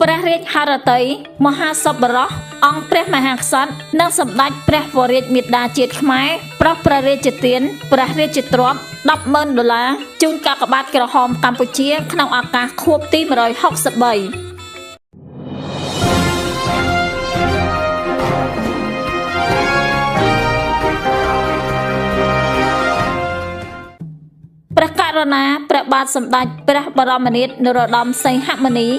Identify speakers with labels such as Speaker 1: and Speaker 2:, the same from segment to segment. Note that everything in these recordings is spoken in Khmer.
Speaker 1: ព្រះរាជហឫទ័យមហាសប្បុរសអង្គព្រះមហាក្សត្រនិងសម្ដេចព្រះវររាជមាតាជាតិខ្មែរប្រោសព្រះរាជទានព្រះរាជទ្រព្យ$10,000ជូនកាកបាទក្រហមកម្ពុជាក្នុងឱកាសខួបទី163ព្រះករុណាព្រះបាទសម្ដេចព្រះបរមនាថនរោត្តមសីហមុនី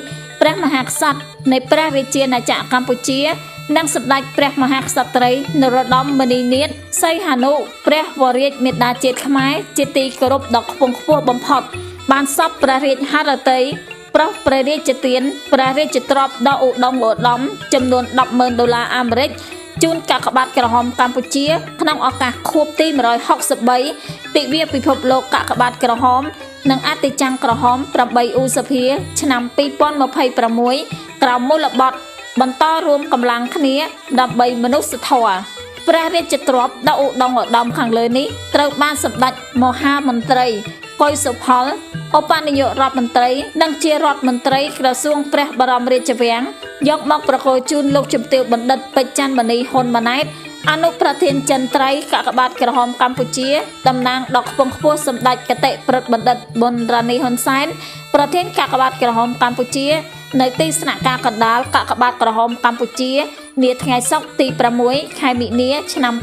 Speaker 1: ព្រះមហាក្សត្រនៃព្រះរាជាណាចក្រកម្ពុជានិងសម្ដេចព្រះមហាក្សត្រីនរោត្តមមុនីនាថសីហនុព្រះវររាជមាតាជាតិខ្មែរជាទីគោរពដ៏ខ្ពង់ខ្ពស់បំផុតបានសពព្រះរាជហឫទ័យប្រោសព្រះរាជទានព្រះរាជទ្រព្យដ៏ឧត្តមឧត្តមចំនួន$10,000អាមេរិកជូនកាកបាទក្រហមកម្ពុជាក្នុងឱកាសខួបទី163ទិវាពិភពលោកកាកបាទក្រហមនិងអតិចាំងក្រហម8ឧសភាឆ្នាំ2026ក្រោមមូលបត្របន្តរួមកម្លាំងគ្នាដើម្បីមនុស្សធម៌ព្រះរាជទ្រព្យដ៏ឧត្តមឧត្តមខាងលើនេះត្រូវបានសម្ដេចមហាមន្ត្រីកុយសុផលឧបនាយករដ្ឋមន្ត្រីនិងជារដ្ឋមន្ត្រីក្រសួងព្រះបរមរាជវាំងយកមកប្រគល់ជូនលោកជំទាវបណ្ឌិតពេជ្រច័ន្ទមនីហ៊ុនម៉ាណែតអនុប្រធានចិនត្រីកាកបាទក្រហមកម្ពុជាតំណាងដ៏ខ្ពង់ខ្ពស់សម្ដេចគតិព្រឹទ្ធបណ្ឌិតប៊ុនរ៉ានីហ៊ុនសែនប្រធានកាកបាទក្រហមកម្ពុជានៅទីស្នាក់ការកណ្ដាលកាកបាទក្រហមកម្ពុជានាថ្ងៃសុក្រទី6ខែមិនិនាឆ្នាំ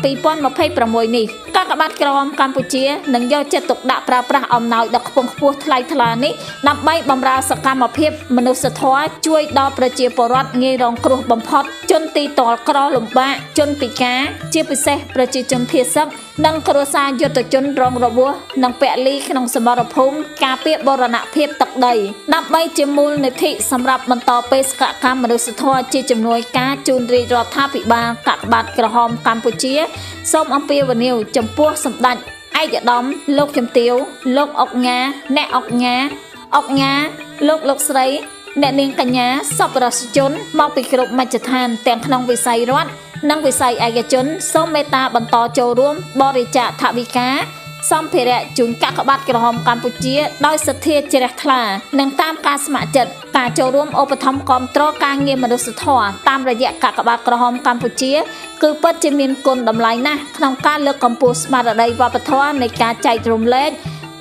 Speaker 1: 2026នេះកាកបាទក្រហមកម្ពុជានឹងយកចិត្តទុកដាក់ប្រើប្រាស់អំណោយដ៏ខ្ពង់ខ្ពស់ថ្លៃថ្លានេះដើម្បីបម្រើសកម្មភាពមនុស្សធម៌ជួយដល់ប្រជាពលរដ្ឋងាយរងគ្រោះបំផុតជនទីទ័លក្រលំបាកជនពិការជាពិសេសប្រជាជនភាគសឹកនិងគ្រួសារយុទ្ធជនរងរបួសនិងពលីក្នុងសមរភូមិការពារបរណភាពទឹកដីដើម្បីជាមូលនិធិសម្រាប់បន្តបេសកកម្មមនុស្សធម៌ជាជំនួយការជូនរាជរដ្ឋាភិបាលកាកបាទក្រហមកម្ពុជាសូមអំពាវនាវចំពោះសម្ដេចឯកឧត្តមលោកជំទាវលោកអុកញ៉ាអ្នកអុកញ៉ាលោកស្រីអ្នកនាងកញ្ញាសប្បុរសជនមកពីគ្រប់មជ្ឈដ្ឋានទាំងក្នុងវិស័យរដ្ឋនិងវិស័យឯកជនសូមមេត្តាបន្តចូលរួមបរិច្ចាគថវិកាសម្ភារៈជូនកាកបាទក្រហមកម្ពុជាដោយសទ្ធាជ្រះថ្លានិងតាមការស្ម័គ្រចិត្តការចូលរួមឧបត្ថម្ភគាំទ្រការងារមនុស្សធម៌តាមរយៈកាកបាទក្រហមកម្ពុជាគឺពិតជាមានគុណតម្លៃណាស់ក្នុងការលើកកម្ពស់ស្មារតីវប្បធម៌នៃការចែករំលែក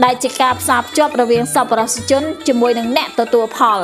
Speaker 1: ដែលជាការផ្សារភ្ជាប់រវាងសប្បុរសជនជាមួយនឹងអ្នកទទួលផល